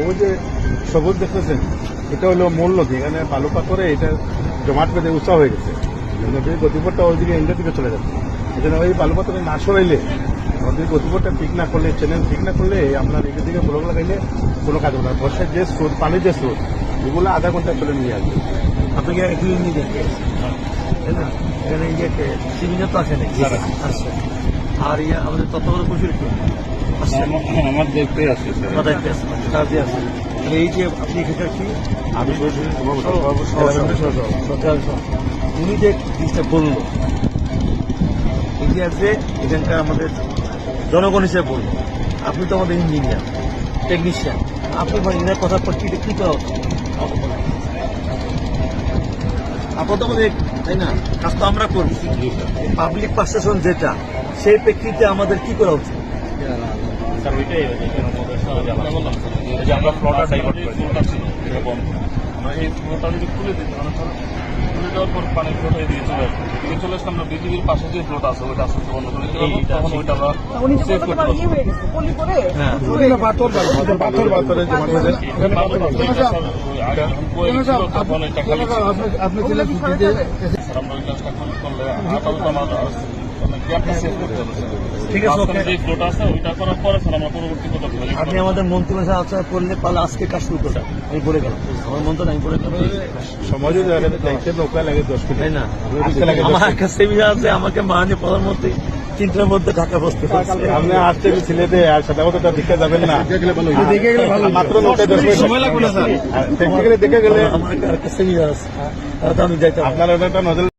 ওই যে সবুজ দেখতেছেন, এটা হলো মূল নদী। এখানে বালু পাথরে এটা জমাট বেঁধে উঁচা হয়ে গেছে, নদীর গতিপথটা ওইদিকে ইন্ডিয়ার দিকে চলে যাচ্ছে। এই জন্য ওই বালু পাথরে না সরাইলে, নদীর গতিপথটা ঠিক না করলে, চ্যানেল ঠিক না করলে, আপনার এখান থেকে ব্লক লাগাইলে কোনো কাজ হবে না। বর্ষার যে স্রোত, পানির যে স্রোত, এগুলো আধা ঘন্টা চলে নিয়ে আসবে। আপনাকে একটু নিয়ে দেখতে তাই না? এখানে ইয়ে সিভিলে তো আসে নাকি? আসছে। আর ইয়ে আমাদের তত্ত্বাবধায়ক প্রচুর একটু আসছে, আমার দেখতে আছে আমার দায়িত্বে আছে, কাজে আছে। তাহলে এই যে আপনি এখানকার কি আমি বলছি উনি যে জিনিসটা বললো, এই যে আছে এখানকার আমাদের জনগণ হিসেবে বললো, আপনি তো আমাদের ইঞ্জিনিয়ার, টেকনিশিয়ান, আপনি এনার কথার প্রেক্ষিতে কি করা হতো? আপাতত আমাদের তাই না, কাজ তো আমরা করছি, পাবলিক প্রশাসন যেটা, সেই প্রেক্ষিতে আমাদের কি করা উচিত? স্যার ওইটাই যে আমরা ফ্লটার ডাইভার্ট করেছি এরকম আমরা এই ফ্লোটা যদি খুলে দিই, মানে খুলে দেওয়ার পর পানি ফ্লোটা এদিকে চলে আসবে, এদিকে চলে আসলে আমরা বিজিবির পাশে যে ফ্লোটা আছে ওইটা আস্তে আস্তে বন্ধ করে দিতে পারবো, তখন ওইটা আমরা সেভ করতে পারবো। পাথর পাথরে জমাট বেঁধে তখন এটা খালি আপনি আমরা ওই কাজটা করলে আপাতত আমাদের গ্যাপটা সেভ করতে হবে। ঠিক আছে, ওকে। যে ফ্লোটা আছে ওইটা করার পরে স্যার আমরা পরবর্তী কথা বলি। আপনি আমাদের মন্ত্রী ভাষা আলোচনা করলে পালে আজকে কাজ শুরু করবেন, আমি বলে গেলাম, আমার মন্ত্র আমি বলে গেলাম, সমাজে দেখতে নৌকা লাগে 10 ফিট, তাই না? আমার একটা সেমিনার আছে, আমাকে মাননীয় প্রধানমন্ত্রী 3টার মধ্যে ঢাকা বসতে পারছে। আপনি আসতে ছেলেতে আর সাদা কথা দেখে যাবেন না, দেখে গেলে ভালো, মাত্র নৌকায় 10 মিনিট সময় লাগবে না স্যার, দেখে গেলে আমার একটা সেমিনার আছে, তাহলে তো আমি যাইতে পারবো। আপনার একটা নজর